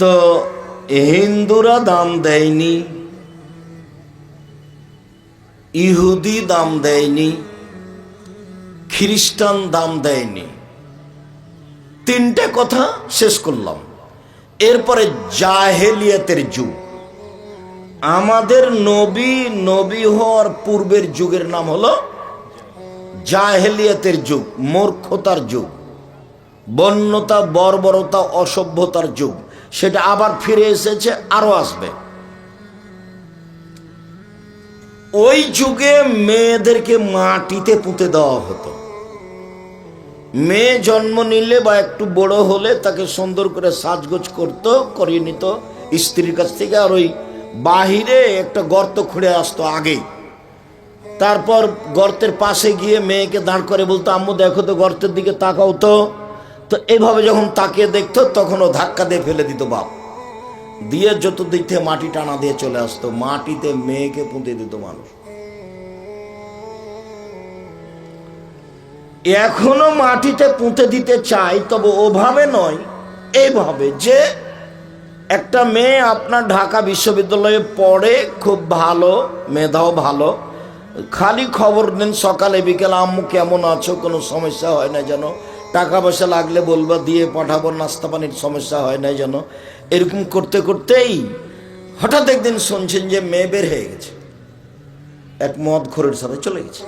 তো হিন্দুরা দাম দেয়নি, ইহুদি দাম দেয়নি, খ্রিস্টান দাম দেয়নি। তিনটে কথা শেষ করলাম। এরপরে জাহেলিয়াতের যুগ। আমাদের নবী হওয়ার পূর্বের যুগের নাম হলো জাহেলিয়াতের যুগ, মূর্খতার যুগ, বন্যতা, বর্বরতা, অসভ্যতার যুগ। সেটা আবার ফিরে এসেছে, আরো আসবে। ওই যুগে মেয়েদেরকে মাটিতে পুঁতে দেওয়া হতো। মেয়ে জন্ম নিলে বা একটু বড় হলে তাকে সুন্দর করে সাজগোজ করতো, করিয়ে নিত স্ত্রীর কাছ থেকে। আর ওই বাহিরে একটা গর্ত খুঁড়ে আসতো আগেই। তারপর গর্তের পাশে গিয়ে মেয়েকে দাঁড় করে বলতো, আম্মু দেখো তো, গর্তের দিকে তাকাও তো। তো এইভাবে যখন তাকিয়ে দেখতো তখন ও ধাক্কা দিয়ে ফেলে দিত বাপ, দিয়ে চতুর্দিক থেকে মাটি টানা দিয়ে চলে আসতো। মাটিতে মেয়েকে পুঁতে দিত মানুষ। এখনো মাটিতে পুঁতে দিতে চাই, তবে ওভাবে নয়, এইভাবে যে একটা মেয়ে আপনার ঢাকা বিশ্ববিদ্যালয়ে পড়ে, খুব ভালো, মেধাও ভালো, খালি খবর নেন সকালে বিকেলে, আম্মু কেমন আছো, কোনো সমস্যা হয় না যেন, টাকা পয়সা লাগলে বলবা দিয়ে পাঠাবো, নাস্তা পানির সমস্যা হয় না যেন। এরকম করতে করতেই হঠাৎ একদিন শুনছেন যে মেয়ে বের হয়ে গেছে, এক মদখোরের সাথে চলে গেছে।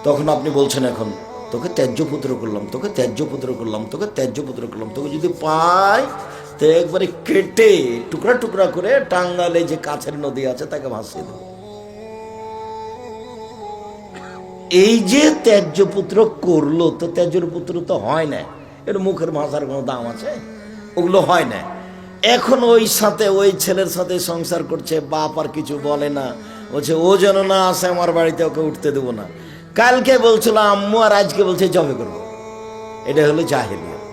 তখন আপনি বলছেন, এখন তোকে ত্যায্য পুত্র করলাম, তোকে ত্যায্য পুত্র করলাম, তোকে ত্যায্য পুত্র করলাম, তোকে যদি পাই তো একবারে কেটে টুকরা টুকরা করে টাঙ্গালে যে কাছের নদী আছে তাকে ভাসিয়ে দেব। এই যে ত্যায্য পুত্র করলো, তো ত্যায্য পুত্র তো হয় না, এর মুখের ভাষার কোনো দাম আছে? ওগুলো হয় না। এখন ওই সাথে, ওই ছেলের সাথে সংসার করছে, বাপ আর কিছু বলে না, বলছে ও যেন না আসে আমার বাড়িতে, ওকে উঠতে দেবো না। কালকে বলছিল আম্মু, আর আজকে বলছে জবে করবো। এটা হলো জাহেলিয়াত।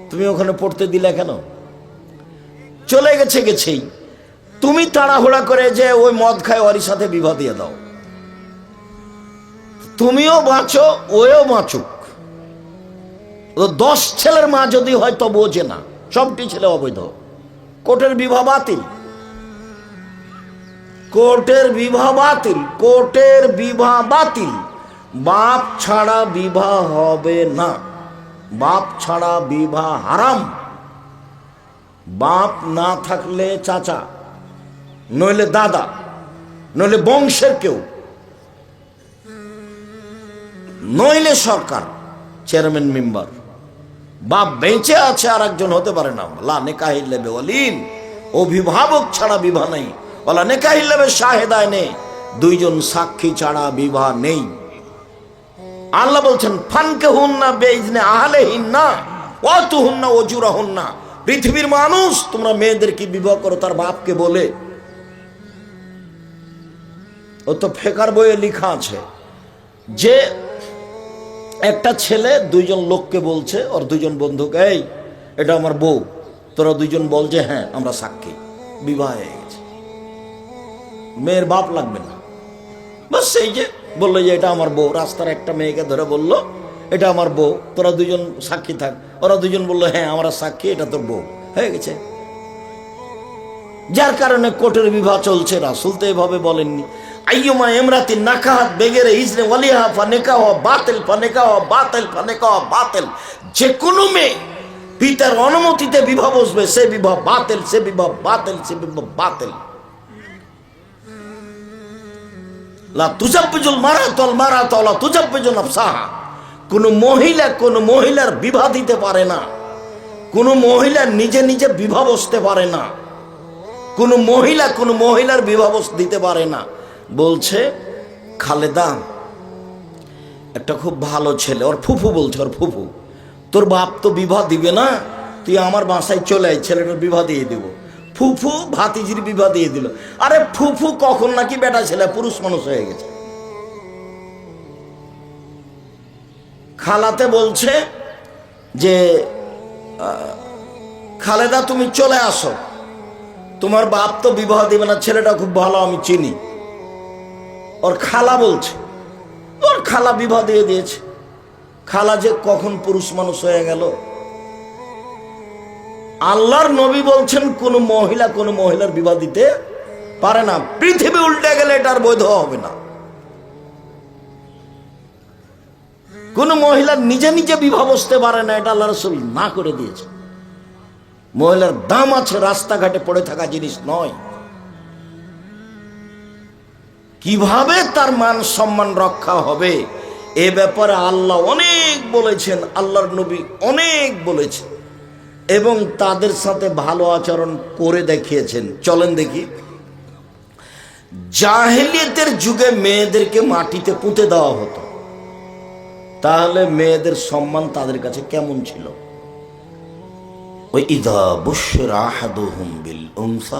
তুমি ওখানে পড়তে দিলে কেন? চলে গেছে, গেছেই। তুমি তাড়াহুড়া করে যে ওই মদ খায় ওর সাথে বিবাহ দিয়ে দাও, তুমিও বাঁচো, ওও বাঁচুক। 10 ছেলের মা যদি হয় তো বোঝে না, সবটি ছেলে অবৈধ। কোর্টের বিবাহ বাতিল, কোর্টের বিবাহ বাতিল, কোর্টের বিবাহ বাতিল। বাপ ছাড়া বিবাহ হবে না, বাপ ছাড়া বিবাহ হারাম। বাপ না থাকলে চাচা, নইলে দাদা, নইলে বংশের কেউ, নইলে সরকার, চেয়ারম্যান মেম্বার। বাপ বেঁচে আছে আর একজন হতে পারে না। লা নেকাহিল্লা বেওয়ালিন, অভিভাবক ছাড়া বিবাহ নেই। ওলা নেকাহিল্লা বে শাহেদায় নেই, দুইজন সাক্ষী ছাড়া বিবাহ নেই। আল্লাহ বলছেন, ফানকে হুন্না বেইজনে আহলেহিন্না ওয়াতুহুন্না ওজুরাহুন্না। পৃথিবীর মানুষ, তোমরা মেয়েদেরকে বিবাহ করো তার বাপকে বলে। ও তো ফেকার বইয়ে লেখা আছে যে একটা ছেলে দুইজন লোককে বলছে, ওর দুইজন বন্ধুকে, এই এটা আমার বউ, তোরা দুইজন বল যে হ্যাঁ আমরা সাক্ষী, বিবাহ হয়ে গেছে। মেয়ের বাপ লাগবে না, বাস সেই যে বললো যে এটা আমার বউ। রাস্তার একটা মেয়েকে ধরে বললো এটা আমার বউ, তোরা দুজন সাক্ষী থাক। ওরা দুজন বললো হ্যাঁ আমরা সাক্ষী, এটা তোর বউ, হয়ে গেছে। যার কারণে কোর্টের বিবাহ চলছে। রাসূল তো এভাবে বলেননি, আইয়ুমা ইমরাতিন নাকাহাত বেগেরে ইজনে ওয়ালিহা ফানিকাহু বাতিল, ফানিকাহু বাতিল, ফানিকাহু বাতিল। যে কোনো মেয়ে পিতার অনুমতিতে বিবাহ বসবে, সে বিবাহ বাতিল, সে বিবাহ বাতিল, সে বিবাহ বাতিল। লা তুজাব্বিজুল মারাতুল মারাতু লা তুজাব্বিজু নাফসাহা। কোন মহিলা কোন মহিলার বিবাহ দিতে পারে না, কোন মহিলা নিজে নিজে বিবাহ বসতে পারে না, কোন মহিলা কোন মহিলার বিবাহ দিতে পারে না। বলছে খালেদা একটা খুব ভালো ছেলে, ওর ফুফু বলছে, ওর ফুফু, তোর বাপ তো বিবাহ দিবে না, তুই আমার বাসায় চলে আয়, ছেলেটার বিবাহ দিয়ে দেবো। ফুফু ভাতিজির বিবাহ দিয়ে দিল। আরে ফুফু কখন নাকি বেটা ছেলে পুরুষ মানুষ হয়ে গেছে। খালাতে বলছে যে খালেদা তুমি চলে আসো, তোমার বাপ তো বিবাহ দিবে না, ছেলেটা খুব ভালো আমি চিনি। ওর খালা বলছে, ওর খালা বিবাহ দিয়ে দিয়েছে। খালা যে কখন পুরুষ মানুষ হয়ে গেল। আল্লাহর নবী বলছেন কোন মহিলার বিবাহ দিতে পারে না। পৃথিবী উল্টে গেলে এটা আর বৈধ হবে না। কোন মহিলা নিজে নিজে বিবাহ বসতে পারে না, এটা আল্লাহ রাসূল না করে দিয়েছে। মহিলার দাম আছে, রাস্তাঘাটে পড়ে থাকা জিনিস নয়। কিভাবে তার মান সম্মান রক্ষা হবে এ ব্যাপারে আল্লাহ অনেক বলেছেন, আল্লাহর নবী অনেক বলেছেন এবং তাদের সাথে ভালো আচরণ করে দেখিয়েছেন। চলেন দেখি, জাহেলিয়াতের যুগে মেয়েদেরকে মাটিতে পুঁতে দেওয়া হতো, তাহলে মেয়েদের সম্মান তাদের কাছে কেমন ছিল? ওই ইদা বুশরা আহাদুহুম বিল উনসা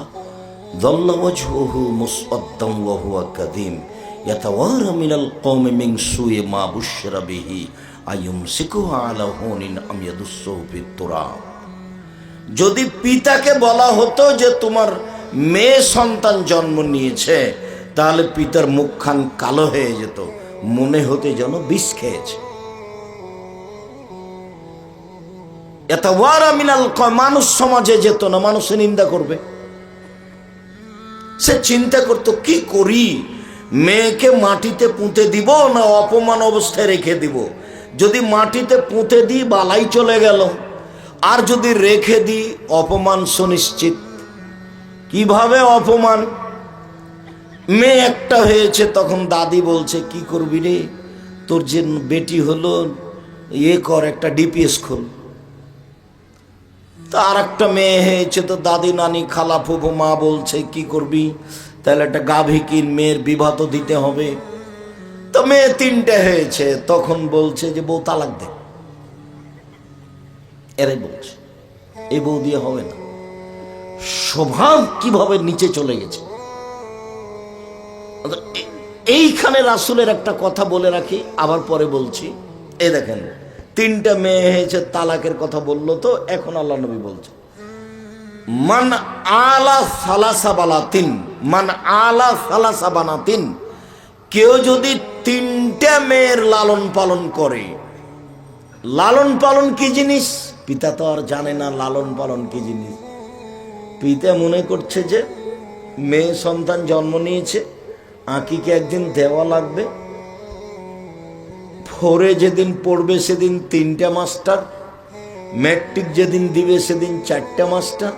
যাল্লা ওয়াজহুহু মুসওয়াদ্দান ওয়া হুয়া কাযীম ইয়াতাওয়ারা মিনাল কওমি মিন সুই মা বুশরা বিহি আইয়ুমসিকুহু আলা হুনিন আম ইয়াদুসসুহু ফিত তুরাব। যদি পিতাকে বলা হতো যে তোমার মেয়ে সন্তান জন্ম নিয়েছে, তাহলে পিতার মুখখান কালো হয়ে যেত, মনে হতে যেন বিষ খেয়েছে। ইয়াতাওয়ারা মিনাল কওম, মানুষ সমাজে যেত না, মানুষের নিন্দা করবে। সে চিন্তা করত কি করি, মেয়েকে মাটিতে পুঁতে দিব না অপমান অবস্থায় রেখে দিব। যদি মাটিতে পুঁতে দিই বালাই চলে গেল, আর যদি রেখে দিই অপমান সুনিশ্চিত। কিভাবে অপমান? মেয়ে একটা হয়েছে, তখন দাদি বলছে কি করবি রে, তোর যে বেটি হলো কর, একটা ডিপিএস খোল। তা আর একটা মেয়ে হয়েছে, তো দাদি নানি খালা ফুফু মা বলছে কি করবি, তাহলে একটা গাভী কিন, মেয়ের বিবাহ তো দিতে হবে। তো মেয়ে 3টে হয়েছে, তখন বলছে যে বউ তালাক দে। এরাই বলছে এই বউ দিয়ে হবে না। স্বভাব কিভাবে নিচে চলে গেছে। এইখানে রাসূলের একটা কথা বলে রাখি, আবার পরে বলছি। এই দেখেন, 3টা মেয়ে হয়েছে, তালাকের কথা বললো, তো এখন আল্লাহ নবী বলছে মান আলা সালাসা বালাতিন, মান আলা সালাসা বানাতিন, কেউ যদি 3টে মেয়ের লালন পালন করে। লালন পালন কি জিনিস? পিতা তো আর জানে না লালন পালন কি জিনিস। পিতা মনে করছে যে মেয়ে সন্তান জন্ম নিয়েছে, আঁকিকে একদিন দেওয়া লাগবে। 4-এ যেদিন পড়বে সেদিন 3টে মাস্টার, ম্যাট্রিক যেদিন দিবে সেদিন 4টে মাস্টার,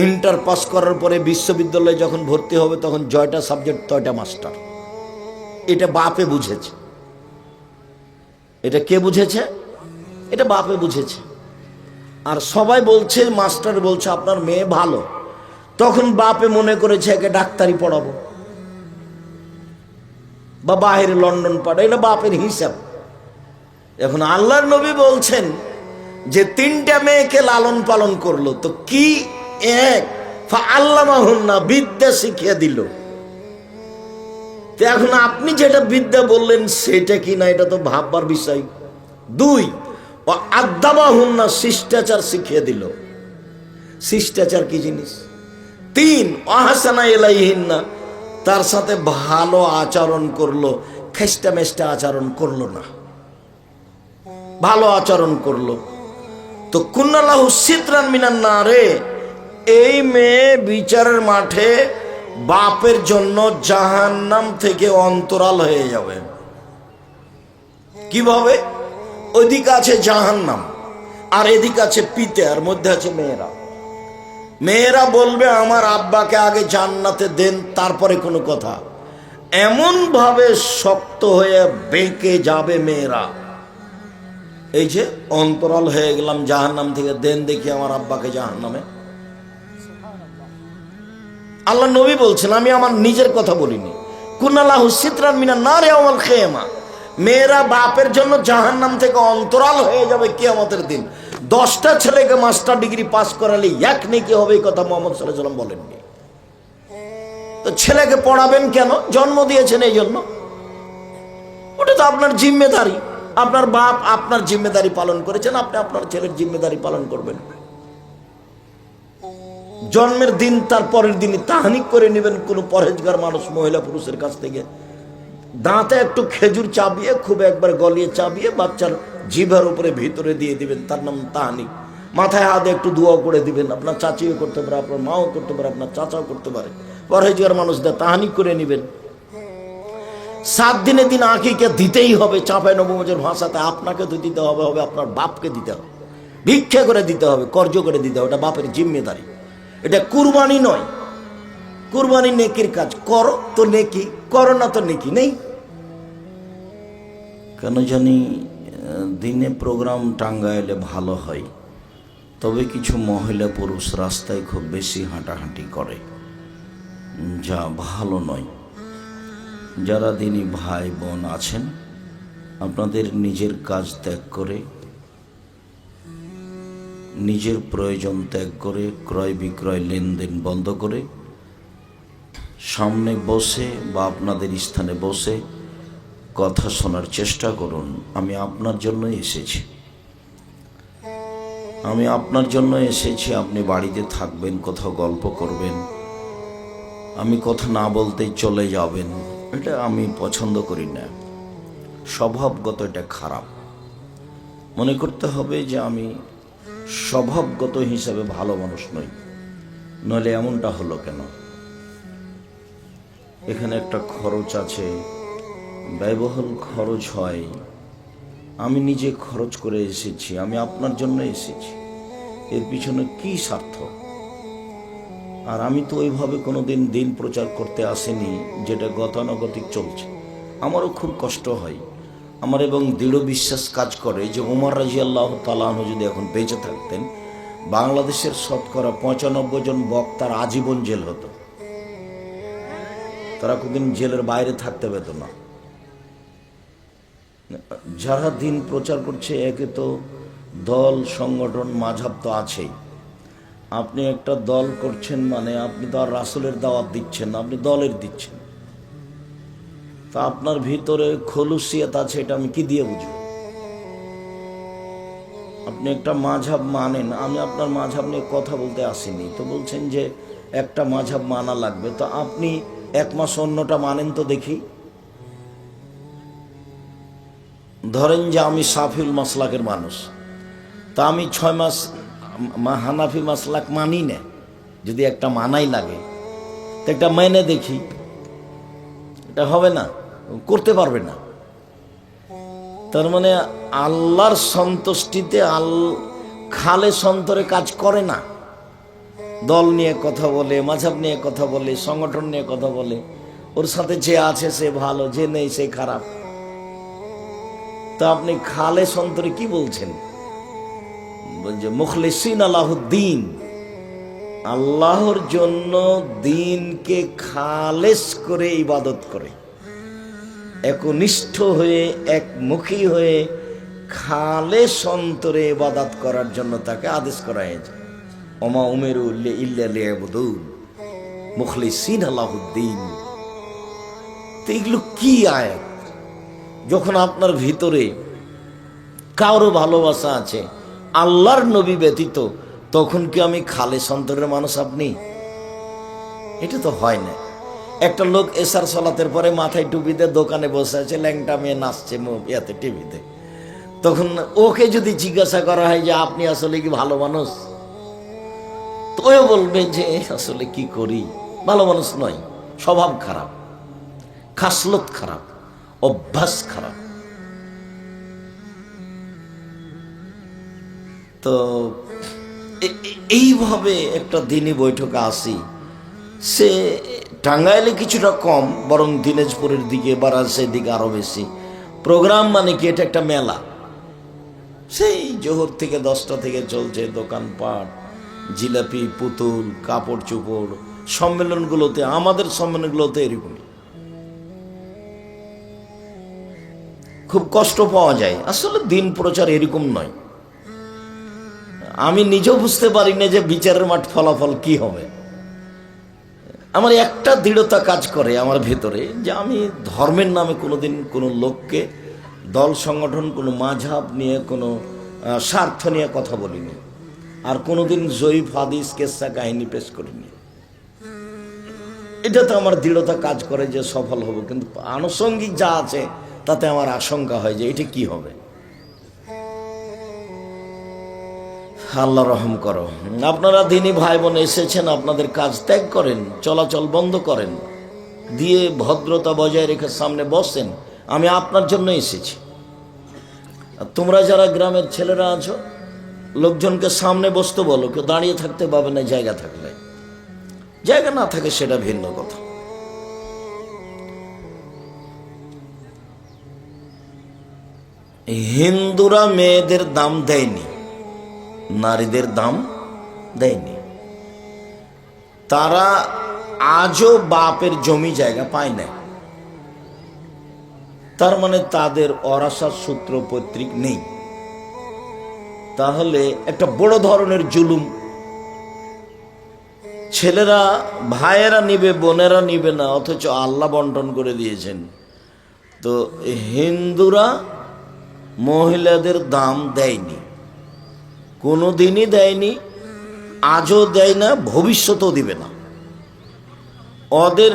ইন্টার পাস করার পরে বিশ্ববিদ্যালয়ে যখন ভর্তি হবে তখন জয়টা সাবজেক্ট 6টা মাস্টার। এটা বাপে বুঝেছে। এটা কে বুঝেছে? এটা বাপে বুঝেছে। আর সবাই বলছে, মাস্টার বলছে আপনার মেয়ে ভালো, তখন বাপে মনে করেছে একে ডাক্তারি পড়াবো বা বাইরে লন্ডন পাঠাবো, এটা বাপের হিসাব। এখন আল্লাহর নবী বলছেন যে 3টা মেয়েকে লালন পালন করলো, তো কি এক ফাআল্লামাহুন্না, বিদ্যা শিখিয়ে দিল। তো এখন আপনি যেটা বিদ্যা বললেন সেটা কি না, এটা তো ভাববার বিষয়। 2 ও আদাবাহুন্না, শিষ্টাচার শিখিয়ে দিল। শিষ্টাচার কি জিনিস? 3 আহসানা ইলাইহিন্না, তার সাথে ভালো আচরণ করলো, খেষ্টা মেষ্টা আচরণ করলো না, ভালো আচরণ করলো। তো কুন্নালাহু সিতরান মিনান নারে, এই মেয়ে বিচারের মাঠে বাপের জন্য জাহান্নাম থেকে অন্তরাল হয়ে যাবে। কিভাবে? ওইদিকে আছে জাহান্নাম আর এদিকে আছে পিতা, আর মধ্যে আছে মেয়েরা। মেয়েরা বলবে আমার আব্বাকে আগে জান্নাতে দেন, তারপরে কোনো কথা। এমন ভাবে শক্ত হয়ে বেঁকে যাবে মেয়েরা, এই যে অন্তরাল হয়ে গেলাম জাহান্নাম থেকে, দেন দেখি আমার আব্বাকে জাহান্নামে। আল্লাহ নবী বলছেন, আমি আমার নিজের কথা বলিনি। কুনালাহু সিতরান মিনান নারি ইয়াউমাল কিয়ামা, মেয়েরা বাপের জন্য জাহান্নাম থেকে অন্তরাল হয়ে যাবে কিয়ামতের দিন। 10টা ছেলেকে মাস্টার ডিগ্রি পাস করালে এক নেকি হবে, এই কথা মুহাম্মদ সাল্লাল্লাহু আলাইহি ওয়াসাল্লাম বলেননি। তো ছেলেকে পড়াবেন কেন? জন্ম দিয়েছেন এই জন্য। ওটা তো আপনার জিম্মেদারি, আপনার বাপ আপনার জিম্মেদারি পালন করেছেন, আপনি আপনার ছেলের জিম্মেদারি পালন করবেন। জন্মের দিন তার পরের দিনই তাহানিক করে নেবেন কোনো পরহেজগার মানুষ মহিলা পুরুষের কাছ থেকে। দাঁতে একটু খেজুর চাবিয়ে, খুব একবার গলিয়ে চাবিয়ে বাচ্চার জিভার উপরে ভিতরে দিয়ে দিবেন, তার নাম তাহানিক। মাথায় হাতে একটু দোয়া করে দিবেন, আপনার চাচিও করতে পারে, আপনার মাও করতে পারে, আপনার চাচাও করতে পারে, পরহেজগার মানুষদের তাহানি করে নেবেন। 7 দিনে দিন আকিকা দিতেই হবে, চাঁপাই নবমজের ভাষাতে আপনাকে তো দিতে হবে, হবে আপনার বাপকে দিতে হবে, ভিক্ষা করে দিতে হবে, কর্জ করে দিতে হবে, ওটা বাপের জিম্মেদারি। এটা কুরবানি নয়, কুরবানি নেকির কাজ, করো তো নেকি, করো না তো নেকি নেই। কেন জানি দিনে প্রোগ্রাম টাঙ্গাইলে ভালো হয়, তবে কিছু মহিলা পুরুষ রাস্তায় খুব বেশি হাঁটাহাঁটি করে, যা ভালো নয়। যারা দিনী ভাই বোন আছেন, আপনাদের নিজের কাজ ত্যাগ করে, নিজের প্রয়োজন ত্যাগ করে, ক্রয় বিক্রয় লেনদেন বন্ধ করে সামনে বসে বা আপনাদের স্থানে বসে কথা শোনার চেষ্টা করুন। আমি আপনার জন্য এসেছি, আমি আপনার জন্য এসেছি। আপনি বাড়িতে থাকবেন, কোথাও গল্প করবেন, আমি কথা না বলতেই চলে যাবেন, এটা আমি পছন্দ করি না। স্বভাবগত এটা খারাপ। মনে করতে হবে যে আমি স্বভাবগত হিসাবে ভালো মানুষ নই, নইলে এমনটা হলো কেন। এখানে একটা খরচ আছে, ব্যয়বহুল খরচ হয়, আমি নিজে খরচ করে এসেছি, আমি আপনার জন্য এসেছি, এর পিছনে কি স্বার্থ? আর আমি তো ওইভাবে কোনোদিন দিন প্রচার করতে আসিনি যেটা গতানুগতিক চলছে। আমারও খুব কষ্ট হয়, আমার এবং দৃঢ় বিশ্বাস কাজ করে যে ওমর রাদিয়াল্লাহু তাআলা আনহু যদি এখন বেঁচে থাকতেন, বাংলাদেশের শতকরা 95 জন বক্তার আজীবন জেল হতো, তারা কোনদিন জেলের বাইরে থাকতে পেত না। যারা দিন প্রচার করছে, একে তো দল সংগঠন মাযহাব তো আছেই। আপনি একটা দল করছেন মানে আপনি তো আর রাসূলের দাওয়াত দিচ্ছেন না, আপনি দলের দিচ্ছেন। তা আপনার ভিতরে খলুসিয়ত আছে, এটা আমি কি দিয়ে বুঝবো? আপনি একটা মাযহাব মানেন, আমি আপনার মাযহাব নিয়ে কথা বলতে আসিনি, তো বলছেন যে একটা মাযহাব মানা লাগবে, তো আপনি 1 মাস অন্যটা মানেন তো দেখি। ধরেন যে আমি শাফিউল মাসলাকের মানুষ, তা আমি 6 মাস হানাফি মাসলাক মানি না, যদি একটা মানাই লাগে তো একটা মেনে দেখি, এটা হবে না, করতে পারবে না। তার মানে আল্লাহর সন্তুষ্টিতে খালেস অন্তরে কাজ করে না। দল নিয়ে কথা বলে, মাযহাব নিয়ে কথা বলে, সংগঠন নিয়ে কথা বলে, ওর সাথে যে আছে সে ভালো, যে নেই সে খারাপ। তা আপনি খালেস অন্তরে কি বলছেন? যে মুখলিসিন আলাহুদ্দিন, আল্লাহর জন্য দিনকে খালেস করে ইবাদত করে, একনিষ্ঠ হয়ে একমুখী হয়ে খালেস অন্তরে ইবাদত করার জন্য তাকে আদেশ করা হয়েছে। ওমা উমেরু ইল্লা লিয়াবুদুন মুখলিসিন আলাহুদ্দিন। তো এগুলো কি আয়াত? যখন আপনার ভিতরে কারো ভালোবাসা আছে আল্লাহর নবী ব্যতীত, তখন কি আমি খালেস অন্তরের মানুষ আপনি? এটা তো হয় না। একটা লোক এশার সালাতের পরে মাথায় টুপিতে দোকানে বসে আছে, ল্যাংটা মেয়ে নাচছে ইয়াতে টিভিতে, তখন ওকে যদি জিজ্ঞাসা করা হয় যে আপনি আসলে কি ভালো মানুষ, তো ও বলবে যে আসলে কি করি, ভালো মানুষ নয়, স্বভাব খারাপ, খাসলত খারাপ, অভ্যাস খারাপ। তো এইভাবে একটা দিনই বৈঠকে আসি, সে টাঙ্গাইলে কিছুটা কম, বরং দিনাজপুরের দিকে বা রাজশাহীর দিকে আরো বেশি। প্রোগ্রাম মানে কি, এটা একটা মেলা, সেই জোহর থেকে 10টা থেকে চলছে, দোকানপাট, জিলাপি, পুতুল, কাপড় চোপড়। সম্মেলনগুলোতে, আমাদের সম্মেলনগুলোতে এরকমই খুব কষ্ট পাওয়া যায়। আসলে দিন প্রচার এরকম নয়। আমি নিজেও বুঝতে পারি না যে বিচারের মাঠ ফলাফল কি হবে। আমার একটা দৃঢ়তা কাজ করে আমার ভেতরে, যে আমি ধর্মের নামে কোনোদিন কোনো লোককে, দল সংগঠন, কোনো মাযহাব নিয়ে, কোনো স্বার্থ নিয়ে কথা বলিনি, আর কোনোদিন জয়ীফ হাদিস কেসা কাহিনী পেশ করিনি। এটা তো আমার দৃঢ়তা কাজ করে যে সফল হব, কিন্তু আনুষঙ্গিক যা আছে তাতে আমার আশঙ্কা হয় যে এটা কি হবে। আল্লাহ রহম করো। আপনারা দিনী ভাই বোন এসেছেন, আপনাদের কাজ ত্যাগ করেন, চলাচল বন্ধ করেন, দিয়ে ভদ্রতা বজায় রেখে সামনে বসেন। আমি আপনার জন্য এসেছি। আর তোমরা যারা গ্রামের ছেলেরা আছো, লোকজনকে সামনে বসতে বলো, কেউ দাঁড়িয়ে থাকতে পাবে না। জায়গা থাকলে, জায়গা না থাকে সেটা ভিন্ন কথা। হিন্দুরা মেয়েদের দাম দেয়নি, নারীদের দাম দেয়নি। তারা আজও বাপের জমি জায়গা পায় না। তার মানে তাদের অরাসার সূত্র পৈতৃক নেই। তাহলে একটা বড় ধরনের জুলুম। ছেলেরা ভাইয়েরা নিবে, বোনেরা নিবে না, অথচ আল্লাহ বন্টন করে দিয়েছেন। তো হিন্দুরা মহিলাদের দাম দেয়নি, কোনো দিনই দেয়নি, আজও দেয় না, ভবিষ্যতেও দিবে না। ওদের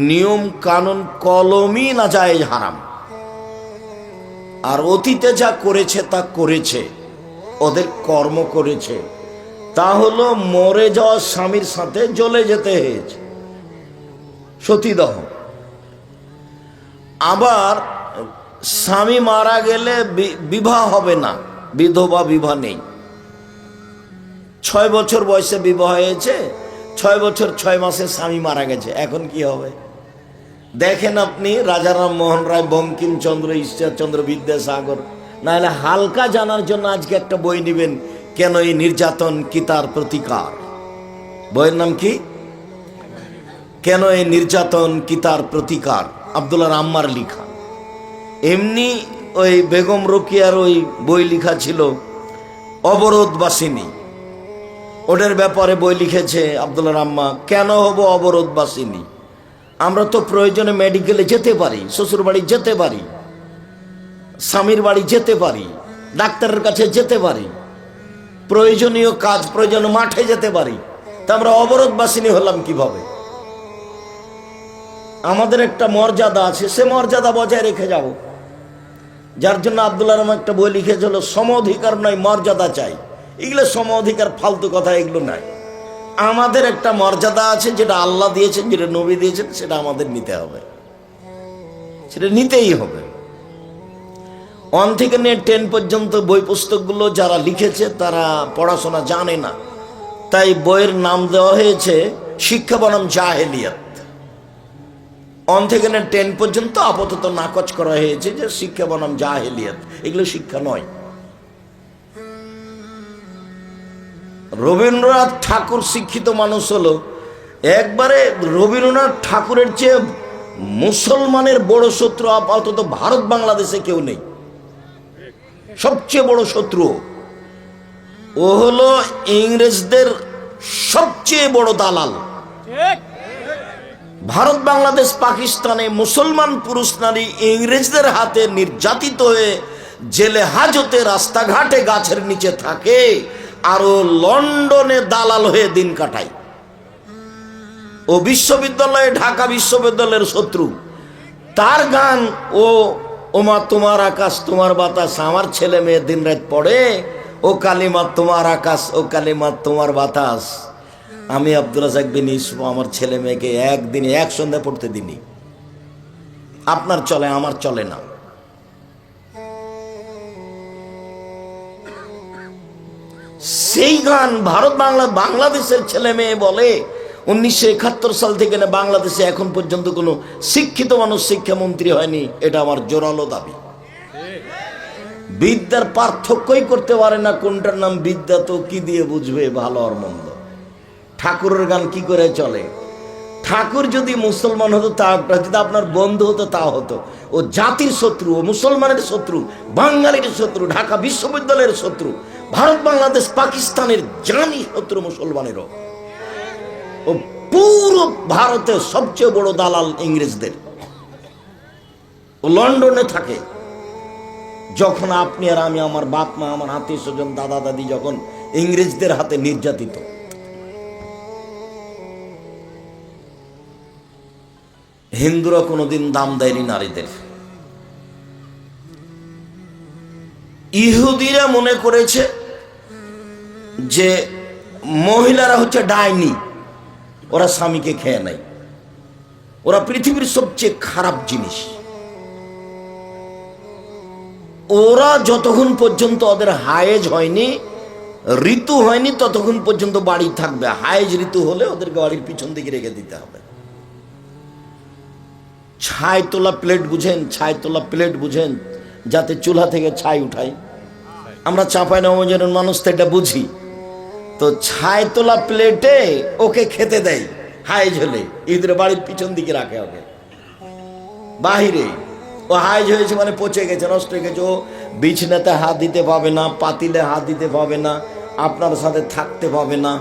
নিয়ম কানুন কলমই না জায়েজ হারাম। আর অতীতে যা করেছে তা করেছে, ওদের কর্ম করেছে, তা হলো মরে যাওয়া স্বামীর সাথে জ্বলে যেতে হয়েছে, সতীদাহ। আবার স্বামী মারা গেলে বিবাহ হবে না, বিধবা বিবাহ নেই। 6 বছর বয়সে বিবাহ হয়েছে, 6 বছর 6 মাসে স্বামী মারা গেছে, এখন কি হবে? দেখেন আপনি রাজারাম মোহন রায়, বঙ্কিমচন্দ্র, ঈশ্বরচন্দ্র বিদ্যাসাগর, নাহলে হালকা জানার জন্য আজকে একটা বই নেবেন, কেন এই নির্যাতন কি তার প্রতিকার। বইয়ের নাম কি? কেন এই নির্যাতন কি তার প্রতিকার, আব্দুল্লাহ আম্মার লিখা। এমনি ওই বেগম রোকিয়ার ওই বই লেখা ছিল অবরোধবাসিনী, ওদের ব্যাপারে বই লিখেছে আব্দুল্লাহ আম্মা। কেন হব অবরোধবাসিনী? আমরা তো প্রয়োজনে মেডিকেলে যেতে পারি, শ্বশুর বাড়ি যেতে পারি, স্বামীর বাড়ি যেতে পারি, ডাক্তারের কাছে যেতে পারি, প্রয়োজনীয় কাজ প্রয়োজনীয় মাঠে যেতে পারি। তা আমরা অবরোধবাসিনী হলাম কিভাবে? আমাদের একটা মর্যাদা আছে, সে মর্যাদা বজায় রেখে যাব। যার জন্য আব্দুল্লাহ রহমান একটা বই লিখেছিল, সম অধিকার নয় মর্যাদা চাই। এগুলো সম অধিকার ফালতু কথা, এগুলো নাই। আমাদের একটা মর্যাদা আছে, যেটা আল্লাহ দিয়েছেন, যেটা নবী দিয়েছেন, সেটা আমাদের নিতে হবে, সেটা নিতেই হবে। 1 থেকে নিয়ে 10 পর্যন্ত বই পুস্তকগুলো যারা লিখেছে তারা পড়াশোনা জানে না, তাই বইয়ের নাম দেওয়া হয়েছে শিক্ষা বনাম জাহেলিয়াত। 1 থেকে নিয়ে 10 পর্যন্ত আপাতত নাকচ করা হয়েছে যে শিক্ষা বনাম জাহেলিয়াত, এগুলো শিক্ষা নয়। রবীন্দ্রনাথ ঠাকুর শিক্ষিত মানুষ হলো, একবারে রবীন্দ্রনাথ ঠাকুরের চেয়ে মুসলমানের বড় শত্রু আপাতত ভারত বাংলাদেশে কেউ নেই। সবচেয়ে বড় শত্রু ও হলো ইংরেজদের সবচেয়ে বড় দালাল। ভারত বাংলাদেশ পাকিস্তানে মুসলমান পুরুষ নারী ইংরেজদের হাতে নির্যাতিত হয়ে জেলে হাজতে, রাস্তাঘাটে, গাছের নিচে থাকে, আর ও লন্ডনে দালাল হয়ে দিন কাটায়। ও বিশ্ববিদ্যালয়ে, ঢাকা বিশ্ববিদ্যালয়ের শত্রু। তার গান ও ওমা তোমার আকাশ তোমার বাতাস, আমার ছেলে মেয়ে দিন রাত পড়ে, ও কালিমা তোমার আকাশ, ও কালিমা তোমার বাতাস। আমি আব্দুল রাজ্জাক বিন ইউসুফ আমার ছেলে মেয়েকে একদিনে এক সন্ধ্যা পড়তে দিনি। আপনার চলে, আমার চলে না। সেই গান ভারত বাংলাদেশের ছেলে মেয়ে বলে 1971 সাল থেকে না বাংলাদেশে এখন পর্যন্ত কোনো শিক্ষিত মানুষ শিক্ষামন্ত্রী হয়নি। এটা আমার জোরালো দাবি। বিদ্যার পার্থক্যই করতে পারে না, কোনটার নাম বিদ্যা তো কি দিয়ে বুঝবে ভালো আর মন্দ। ঠাকুরের গান কি করে চলে? ঠাকুর যদি মুসলমান হতো তা, যদি আপনার বন্ধু হতো তা হতো। ও জাতির শত্রু, ও মুসলমানের শত্রু, বাঙালির শত্রু, ঢাকা বিশ্ববিদ্যালয়ের শত্রু, ভারত বাংলাদেশ পাকিস্তানের জানি শত্রু মুসলমানেরও। ও পুরো ভারতের সবচেয়ে বড় দালাল ইংরেজদের। ও লন্ডনে থাকে। যখন আপনি আর আমি, আমার বাপ মা, আমার আত্মীয় স্বজন, দাদা দাদি যখন ইংরেজদের হাতে নির্যাতিত, হিন্দুরা কোনোদিন দাম দেয়নি নারীদের। ইহুদিরা মনে করেছে যে মহিলারা হচ্ছে ডাইনি, ওরা স্বামীকে খেয়ে নেয়, ওরা পৃথিবীর সবচেয়ে খারাপ জিনিস। ওরা যতক্ষণ পর্যন্ত ওদের হায়েজ হয়নি, ঋতু হয়নি, ততক্ষণ পর্যন্ত বাড়ি থাকবে। হায়েজ ঋতু হলে ওদেরকে বাড়ির পিছন দিকে রেখে দিতে হবে। ছাই তোলা প্লেট বুঝেন? ছাই তোলা প্লেট বুঝেন? যাতে চুলা থেকে ছাই উঠায়। আমরা চাঁপাইনবাবগঞ্জের মানুষ তো এটা বুঝি। তো ছাই তোলা প্লেটে ওকে খেতে দেয় হাইজ হলে, ঈদের বাড়ির পিছন দিকে রাখে ওকে বাহিরে। ও হাইজ হয়েছে মানে পচে গেছে, নষ্ট হয়ে গেছে, ও বিছনাতে হাত দিতে পাবে না, পাতিলে হাত দিতে পাবে না, আপনার সাথে থাকতে পাবে না।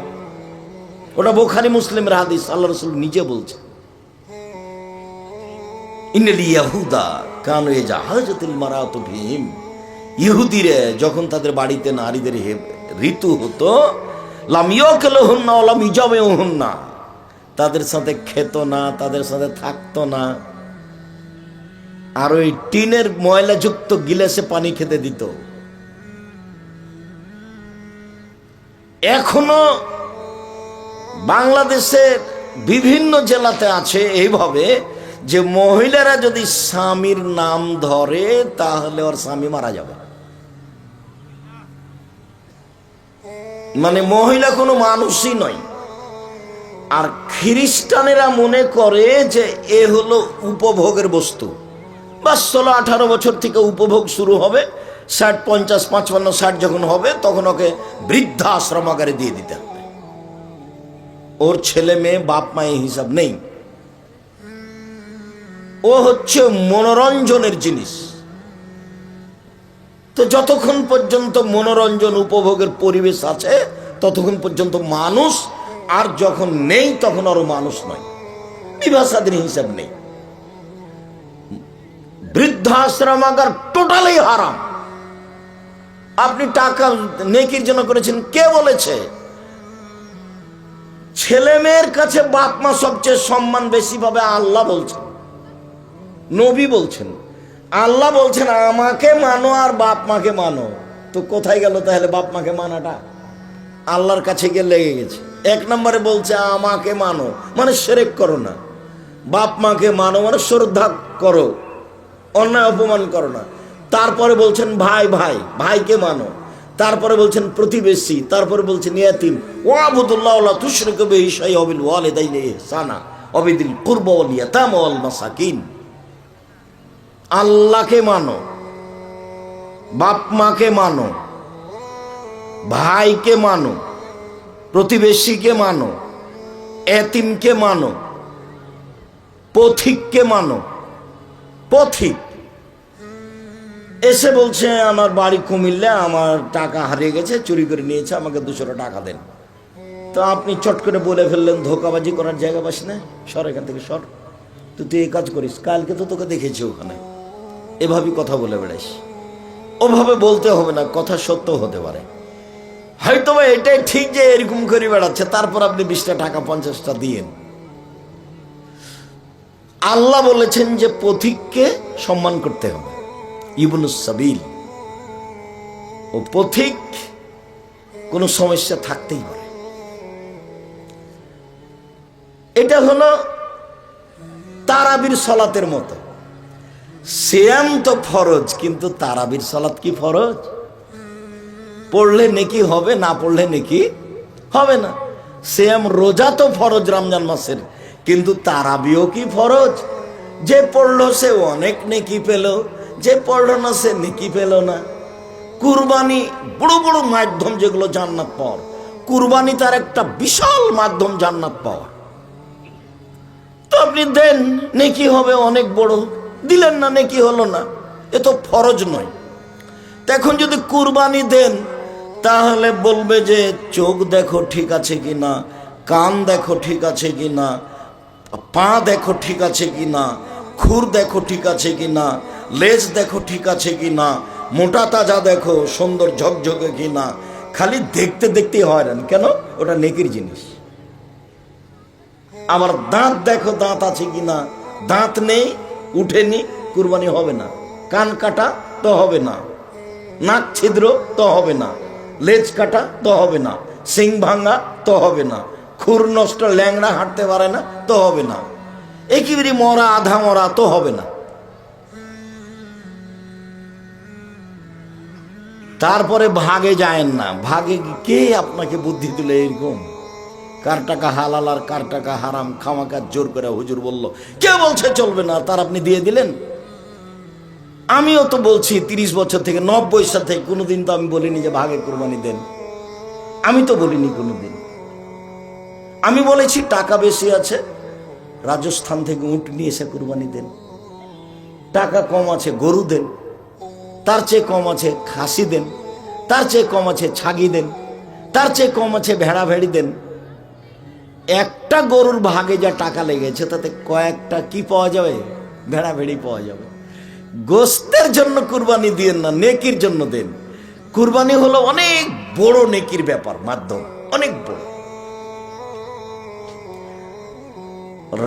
ওটা বুখারী মুসলিমের হাদিস, আল্লাহ রাসূল নিজে বলছে। ইন্নাল ইয়াহুদা কানু ইয়াজাহাজাতুল মারাতু বিহিম, ইহুদিরা যখন তাদের বাড়িতে নারীদের ঋতু হতো, লাম ইয়াকুলুহুন্না ওয়া লাম ইজামিউহুন্না, তাদের সাথে খেত না, তাদের সাথে থাকতো না, আর ওই টিনের ময়লাযুক্ত গিলাসে পানি খেতে দিত। এখনো বাংলাদেশের বিভিন্ন জেলাতে আছে এইভাবে যে মহিলারা যদি স্বামীর নাম ধরে তাহলে ওর স্বামী মারা যাবে। মানে মহিলা কোনো মানুষই নয়। আর খ্রিস্টানেরা মনে করে যে এ হলো উপভোগের বস্তু। বাস 16-18 বছর থেকে উপভোগ শুরু হবে, 60, 50, 55, 60 যখন হবে তখন ওকে বৃদ্ধাশ্রমাগারে দিয়ে দিতে হবে। ওর ছেলে মেয়ে বাপ মায়ের হিসাব নেই, ও হচ্ছে মনোরঞ্জনের জিনিস। তো যতক্ষণ পর্যন্ত মনোরঞ্জন উপভোগের পরিবেশ আছে ততক্ষণ পর্যন্ত মানুষ, আর যখন নেই তখন আরো মানুষ নয়, বিবাহ স্বাধীন হিসাব নেই। বৃদ্ধাশ্রমাগার টোটালি হারাম। আপনি টাকা নেকির জন্য করেছেন, কে বলেছে? ছেলে মেয়ের কাছে বাপ মা সবচেয়ে সম্মান বেশি পাবে, আল্লাহ বলছেন, নবী বলছেন। আল্লাহ বলছেন আমাকে মানো আর বাপ মাকে মানো। তো কোথায় গেল তাহলে বাপ মাকে মানাটা? আল্লাহর কাছে গিয়ে লেগে গেছে। 1 নম্বরে বলছে আমাকে মানো, মানে শিরক করো না। বাপ মাকে মানো মানে শ্রদ্ধা করো, অন্যায় অপমান করো না। তারপরে বলছেন ভাই ভাই, ভাইকে মানো। তারপরে বলছেন প্রতিবেশী, তারপরে বলছেন ইয়াতীম। ওয়াবুদুল্লাহ ওয়া লা তুশরিকু বিহি শাইআন ওয়া বিল ওয়ালিদাইনি ইহসানা ওয়া বিযিল কুরবা ওয়াল ইয়াতামা ওয়াল মাসাকিন। আল্লাহকে মানো, বাপ মাকে মানো, ভাইকে মানো, প্রতিবেশীকে মানো, এতিমকে মানো, পথিককে মানো। পথিক এসে বলছে আমার বাড়ি কুমিল্লা, আমার টাকা হারিয়ে গেছে, চুরি করে নিয়েছে, আমাকে 200 টাকা দেন। তো আপনি চট করে বলে ফেললেন ধোকাবাজি করার জায়গা পাস না, সর এখান থেকে সর, তুই এই কাজ করিস, কালকে তো তোকে দেখেছি ওখানে। এভাবে কথা বলে বেড়াইস। ওভাবে বলতে হবে না, কথা সত্য হতে পারে। হয়তো এটাই ঠিক যে এরকম করে বেড়াচ্ছে, তারপর আপনি 20টা টাকা 50টা দিয়েন। আল্লাহ বলেছেন যে পথিককে সম্মান করতে হবে, ইবনুস সাবিল। ও পথিক কোনো সমস্যা থাকতেই পারে। এটা হলো তারাবির সালাতের মতো। সিয়াম তো ফরজ, কিন্তু তারাবির সালাত কি ফরজ? পড়লে নেকি হবে, না পড়লে নেকি হবে না। সিয়াম রোজা তো ফরজ রমজান মাসের, কিন্তু তারাবিও কি ফরজ? যে পড়লো সে অনেক নেকি পেল, যে পড়লো না সে নেকি পেল না। কুরবানি বড় বড় মাধ্যম যেগুলো জান্নাত পাওয়ার, কুরবানি তার একটা বিশাল মাধ্যম জান্নাত পাওয়ার। তো আপনি দেন, নেকি হবে অনেক বড়, দিলেন না, নেকি হলো না, এ তো ফরজ নয়। এখন যদি কুরবানি দেন তাহলে বলবে যে চোখ দেখো ঠিক আছে কিনা, কান দেখো ঠিক আছে কিনা, পা দেখো ঠিক আছে কিনা, খুর দেখো ঠিক আছে কিনা, লেজ দেখো ঠিক আছে কিনা, মোটা তাজা দেখো, সুন্দর ঝকঝকে কিনা। খালি দেখতে দেখতেই হয় না, কেন? ওটা নেকির জিনিস। আবার দাঁত দেখো, দাঁত আছে কিনা, দাঁত নেই, উঠেনি, কুরবানি হবে না। কান কাটা তো হবে না, নাক ছিদ্র তো হবে না, লেজ কাটা তো হবে না, সিং ভাঙা তো হবে না, খুর নষ্ট ল্যাংড়া হাঁটতে পারে না তো হবে না, একেবারে মরা আধা মরা তো হবে না। তারপরে ভাগে যায়েন না। ভাগে কে আপনাকে বুদ্ধি দিলে এরকম? কার টাকা হালাল আর কার টাকা হারাম খামাকা জোর করে হুজুর বলল, কে বলছে চলবে না তার আপনি দিয়ে দিলেন? আমিও তো বলছি 30 বছর থেকে 90 সাল থেকে কোনোদিন তো আমি বলিনি যে ভাগে কুরবানি দেন, আমি তো বলিনি কোনোদিন। আমি বলেছি টাকা বেশি আছে রাজস্থান থেকে উট নিয়ে এসে কুরবানি দেন, টাকা কম আছে গরু দেন, তার চেয়ে কম আছে খাসি দেন, তার চেয়ে কম আছে ছাগি দেন, তার চেয়ে কম আছে ভেড়া ভেড়ি দেন। একটা গরুর ভাগে যা টাকা লেগেছে তাতে কয়েকটা কি পাওয়া যাবে? ভেড়া ভেড়ি পাওয়া যাবে। গোস্তের জন্য কুরবানি দিয়েন না, নেকির জন্য দেন। কুরবানি হলো অনেক বড় নেকির ব্যাপার, মাধ্যম অনেক বড়।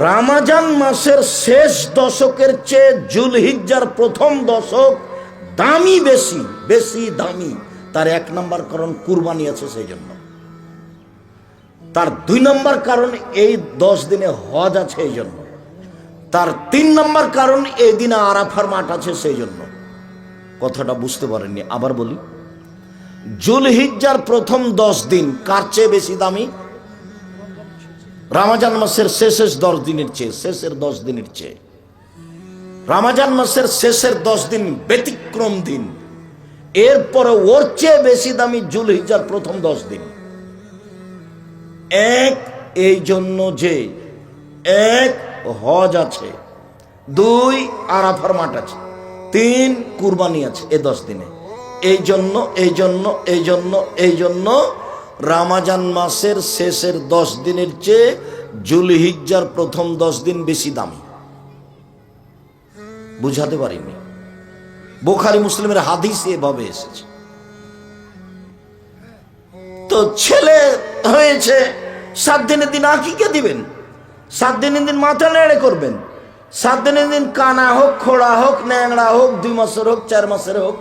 রমজান মাসের শেষ দশকের চেয়ে জুলহিজ্জার প্রথম দশক দামি, বেশি বেশি দামি। তার 1 নম্বর কারণ কুরবানি আছে সেই জন্য। তার 2 নম্বর কারণ এই 10 দিনে হজ আছে এই জন্য। তার 3 নম্বর কারণ এই দিনে আরাফার মাঠ আছে সেই জন্য। কথাটা বুঝতে পারেননি, আবার বলি। জুলহিজ্জার প্রথম 10 দিন কার চেয়ে বেশি দামি? রমজান মাসের শেষের 10 দিনের চেয়ে, শেষের 10 দিনের চেয়ে। রমজান মাসের শেষের 10 দিন ব্যতিক্রম দিন, এরপরে ওর চেয়ে বেশি দামি জুলহিজ্জার প্রথম 10 দিন। এক, এই জন্য যে 1 হজ আছে, 2 আরাফার মাঠ আছে, 3 কুরবানি আছে এই 10 দিনে। এই জন্য রমজান মাসের শেষের 10 দিনের চেয়ে জুলহিজ্জার প্রথম 10 দিন বেশি দামি। বুঝাতে পারিনি? বুখারী মুসলিমের হাদিস এভাবে এসেছে। তো ছেলে হয়েছে 7 দিনের দিন আকিকা দিবেন, 7 দিনের দিন মাথা নেড়ে করবেন, 7 দিনের দিন কানা হোক, খোড়া হোক, ন্যাংড়া হোক, 2 মাসের হোক, 4 মাসের হোক,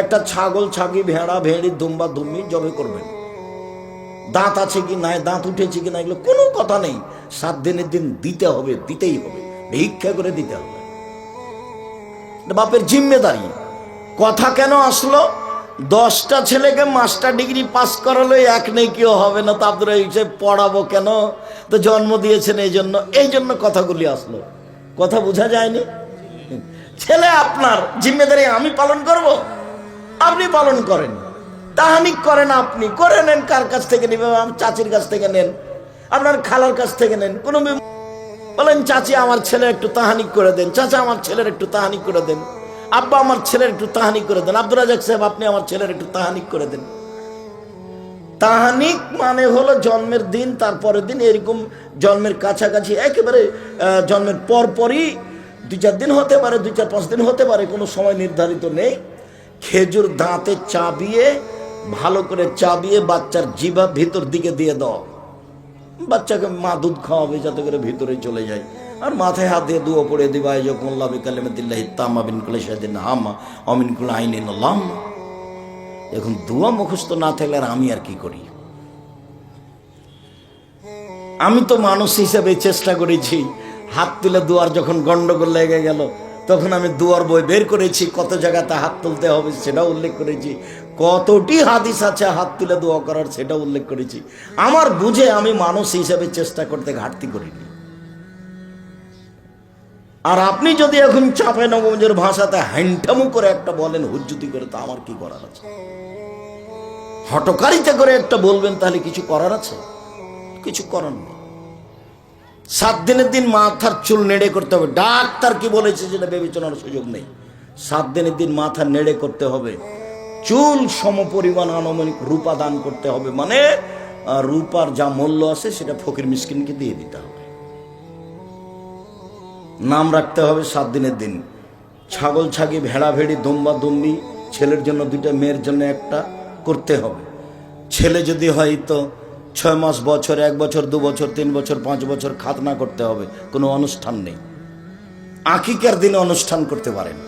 একটা ছাগল, ছাগি, ভেড়া, ভেড়ি, দুম্বা, দুম্বি জবে করবেন। দাঁত আছে কি নাই, দাঁত উঠেছে কি না, এগুলো কোনো কথা নেই। 7 দিনের দিন দিতে হবে, দিতেই হবে, ভিক্ষা করে দিতে হবে। বাপের জিম্মেদারি। কথা কেন আসলো? 10টা ছেলেকে মাস্টার ডিগ্রি পাস করালো 1 নেকিও হবে না, তো আপনারা হিসেবে পড়াবো কেন? তো জন্ম দিয়েছেন এই জন্য কথাগুলি আসলো। কথা বোঝা যায়নি? ছেলে আপনার জিম্মেদারি আমি পালন করব, আপনি পালন করেন। তাহানিক করেন, আপনি করে নেন। কার কাছ থেকে নেবেন? চাচির কাছ থেকে নেন, আপনার খালার কাছ থেকে নেন। কোনো বলেন চাচি আমার ছেলের একটু তাহানিক করে দেন, চাচা আমার ছেলের একটু তাহানিক করে দেন, আব্বা আমার ছেলের একটু তাহানিক করে দেন, আব্দুল রাজাক সাহেব আপনি আমার ছেলের একটু তাহানিক করে দেন। তাহানিক মানে হলো জন্মের দিন, তারপরের দিন, এরকম জন্মের কাছাকাছি, একেবারে জন্মের পরপরই 2-4 দিন হতে পারে, 2-4-5 দিন হতে পারে, কোনো সময় নির্ধারিত নেই। খেজুর দাঁতে চাবিয়ে, ভালো করে চাবিয়ে বাচ্চার জিভা ভিতর দিকে দিয়ে দাও। বাচ্চাকে মা দুধ খাওয়াবে যাতে করে ভিতরে চলে যায়। আর মাথায় হাত দিয়ে দুয়া পড়ে দিবা, যকুল্লাহ বিকালিমাতিল্লাহি তাম্মা বিন কুল্লি শাইইন হাম্মা ওয়া মিন কুল্লি আইনিন লাম্মা। এখন দুয়া মুখস্থ না থাকলে আর আমি আর কি করি? আমি তো মানুষ হিসেবে চেষ্টা করেছি। হাত তুলে দুয়ার যখন গন্ডগোল লেগে গেল, তখন আমি দুয়ার বই বের করেছি, কত জায়গাতে হাত তুলতে হবে সেটাও উল্লেখ করেছি, কতটি হাদিস আছে হাত তুলে দোয়া করার সেটা উল্লেখ করেছি। আমার বুঝে আমি মানুষ হিসেবে চেষ্টা করতে ঘাটতি করিনি। আর আপনি যদি এখন চাপে নবমের ভাষাতে হ্যান্ডামু করে একটা বলেন, হুজ্জুতি করে, তা আমার কি করার আছে? হটকারিতা করে একটা বলবেন, তাহলে কিছু করার আছে? কিছু করার নেই। 7 দিনের দিন মাথার চুল নেড়ে করতে হবে। ডাক্তার কি বলেছে যেটা বিবেচনার সুযোগ নেই। 7 দিনের দিন মাথা নেড়ে করতে হবে। চুল সমপরিমাণ আনুমানিক রূপা দান করতে হবে, মানে রূপার যা মূল্য আছে সেটা ফকির মিসকিনকে দিয়ে দিতে হবে। নাম রাখতে হবে 7 দিনের দিন। ছাগল, ছাগি, ভেড়া, ভেড়ি, দুম্বা, দুম্বি, ছেলের জন্য 2টা, মেয়ের জন্য 1টা করতে হবে। ছেলে যদি হয় তো 6 মাস, বছর, 1 বছর, 2 বছর, 3 বছর, 5 বছর খাতনা করতে হবে। কোনো অনুষ্ঠান নেই। আকিকার দিনে অনুষ্ঠান করতে পারেন,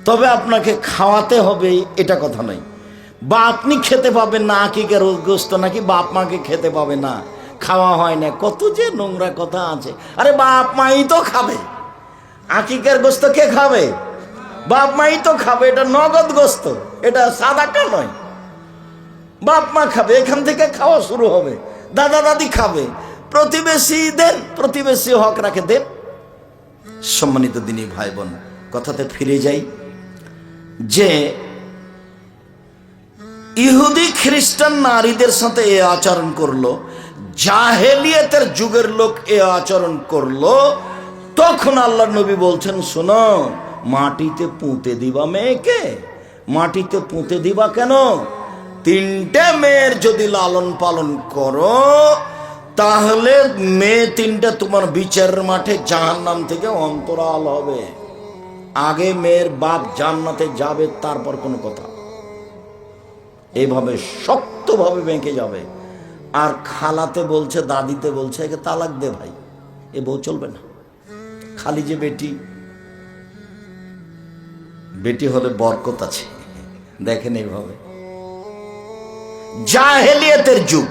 তবে আপনাকে খাওয়াতে হবে এটা কথা নয়। বা আপনি খেতে পাবেন না আকিকের গোস্ত, নাকি বাপ মাকে খেতে পাবে না, খাওয়া হয় না, কত যে নোংরা কথা আছে। আরে বাপ মাই তো খাবে, আকিকের গোস্ত কে খাবে? বাপ মাই তো খাবে, এটা নগদ গোস্ত, এটা সাদাকা নয়। বাপ মা খাবে, এখান থেকে খাওয়া শুরু হবে, দাদা দাদি খাবে, প্রতিবেশী দেন, প্রতিবেশী হক রাখে দেন। সম্মানিত দিনী ভাই বোন, কথাতে ফিরে যাই যে ইহুদি খ্রিস্টান নারীদের সাথে এ আচরণ করলো, জাহেলিয়াতের যুগের লোক এ আচরণ করলো, তখন আল্লাহ নবী বলছেন শোনো, মাটিতে পুঁতে দিবা মেয়েকে, মাটিতে পুঁতে দিবা কেন? তিনটে মেয়ের যদি লালন পালন করো, তাহলে মেয়ে তিনটা তোমার বিচারের মাঠে জাহান্নাম থেকে অন্তরাল হবে। আগে মেয়ের বাপ জান্নাতে যাবে, তারপর কোনো কথা। এইভাবে শক্তভাবে বেঁকে যাবে। আর খালাতে বলছে, দাদিতে বলছে একে তালাক দে ভাই, এ বউ চলবে না। খালি যে বেটি, বেটি হলে বরকত আছে, দেখেন এইভাবে। জাহেলিয়াতের যুগ,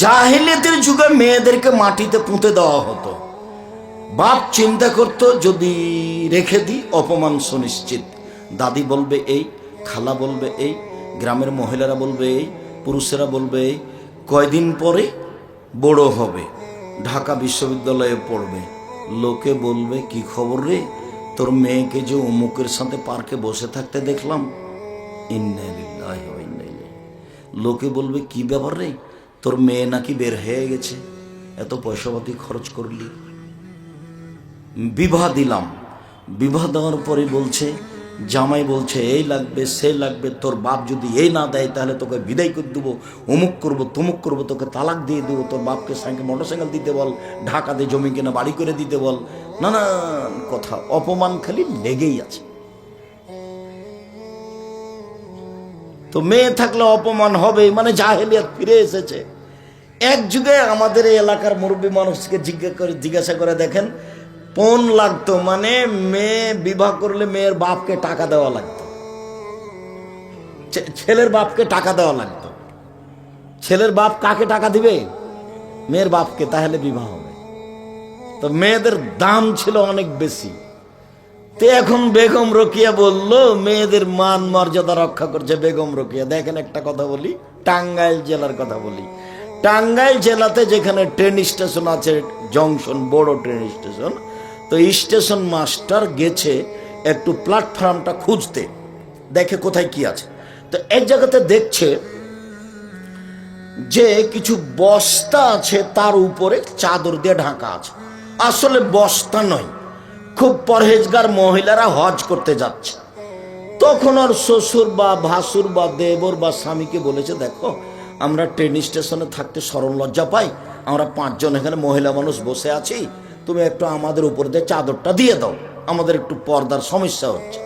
জাহেলিয়াতের যুগে মেয়েদেরকে মাটিতে পুঁতে দেওয়া হতো। বাপ চিন্তা করত যদি রেখে দিই অপমান সুনিশ্চিত। দাদি বলবে এই, খালা বলবে এই, গ্রামের মহিলারা বলবে এই, পুরুষেরা বলবে এই, কয়দিন পরে বড় হবে, ঢাকা বিশ্ববিদ্যালয়ে পড়বে, লোকে বলবে কি খবর রে, তোর মেয়েকে যে অমুকের সাথে পার্কে বসে থাকতে দেখলাম। ইন্না লিল্লাহি ওয়া ইন্না ইলাইহি। লোকে বলবে কি ব্যাপার রে, তোর মেয়ে নাকি বের হয়ে গেছে, এত পয়সাপাতি খরচ করলি। বিবাহ দিলাম, বিবাহ দেওয়ার পরে বলছে, জামাই বলছে এই লাগবে সে লাগবে, তোর বাপ যদি এই না দেয় তাহলে তোকে বিদায় করে দেবো, অমুক করবো তমুক করবো, তোকে তালাক দিয়ে দেবো, তোর বাপকে সাইকেল মোটরসাইকেল দিতে বল, ঢাকাতে জমি কিনা বাড়ি করে দিতে বল, নানান কথা। অপমান খালি লেগেই আছে। তো মেয়ে থাকলে অপমান হবে, মানে জাহেলিয়াত ফিরে এসেছে। এক যুগে আমাদের এই এলাকার মুরব্বী মানুষকে জিজ্ঞাসা করে দেখেন, পণ লাগতো, মানে মেয়ে বিবাহ করলে মেয়ের বাপকে টাকা দেওয়া লাগতো, ছেলের বাপকে টাকা দেওয়া লাগতো। ছেলের বাপ কাকে টাকা দিবে? মেয়ের বাপকে, তাহলে বিবাহ হবে। তো মেয়েদের দাম ছিল অনেক বেশি। তো এখন বেগম রোকেয়া বললো মেয়েদের মান মর্যাদা রক্ষা করছে বেগম রোকেয়া। দেখেন একটা কথা বলি, টাঙ্গাইল জেলার কথা বলি। টাঙ্গাইল জেলাতে যেখানে ট্রেন স্টেশন আছে, জংশন, বড় ট্রেন স্টেশন, তো স্টেশন মাস্টার গেছে একটু প্ল্যাটফর্মটা খুঁজতে, দেখে কোথায় কি আছে। তো এক জায়গাতে দেখছে যে কিছু বস্তা আছে, তার উপরে চাদর দিয়ে ঢাকা আছে। আসলে বস্তা নয়, খুব পরহেজগার মহিলারা হজ করতে যাচ্ছে। তখন ওর শ্বশুর বা ভাসুর বা দেবর বা স্বামীকে বলেছে, দেখো আমরা ট্রেন স্টেশনে থাকতে শরম লজ্জা পাই, আমরা 5 জন এখানে মহিলা মানুষ বসে আছি, তুমি একটু আমাদের উপর দিয়ে চাদরটা দিয়ে দাও, আমাদের একটু পর্দার সমস্যা হচ্ছে।